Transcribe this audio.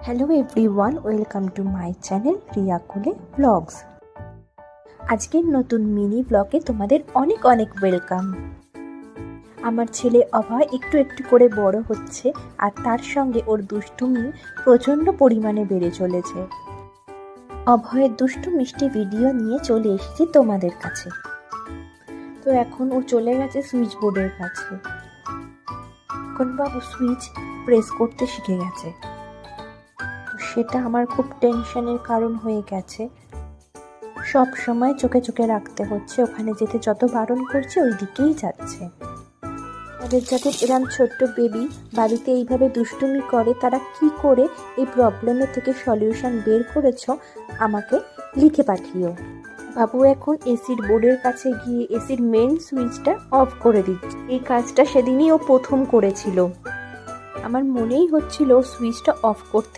Hello everyone, welcome to my channel Riya কোলে blogs. আজকের নতুন মিনি ব্লগে তোমাদের অনেক অনেক ওয়েলকাম। আমার ছেলে অভয় একটু একটু করে বড় হচ্ছে, আর তার সঙ্গে ওর দুষ্টুমি প্রচণ্ড পরিমাণে বেড়ে চলেছে। অভয়ের দুষ্টু মিষ্টি ভিডিও নিয়ে চলে এসেছি তোমাদের কাছে। তো এখন ও চলে গেছে সুইচ বোর্ডের কাছে। এখন বাবু সুইচ প্রেস করতে শিখে গেছে, সেটা আমার খুব টেনশনের কারণ হয়ে গেছে। সব সময় চোখে চোখে রাখতে হচ্ছে, ওখানে যেতে যত বারণ করছে ওই দিকেই যাচ্ছে। তাদের যাদের এরম ছোট্ট বেবি বাড়িতে এইভাবে দুষ্টুমি করে, তারা কি করে এই প্রবলেমের থেকে সলিউশন বের করেছ আমাকে লিখে পাঠিও। বাবু এখন এসির বোর্ডের কাছে গিয়ে এসির মেন সুইচটা অফ করে দিচ্ছে। এই কাজটা সেদিনই ও প্রথম করেছিল। আমার মনেই হচ্ছিল সুইচটা অফ করতে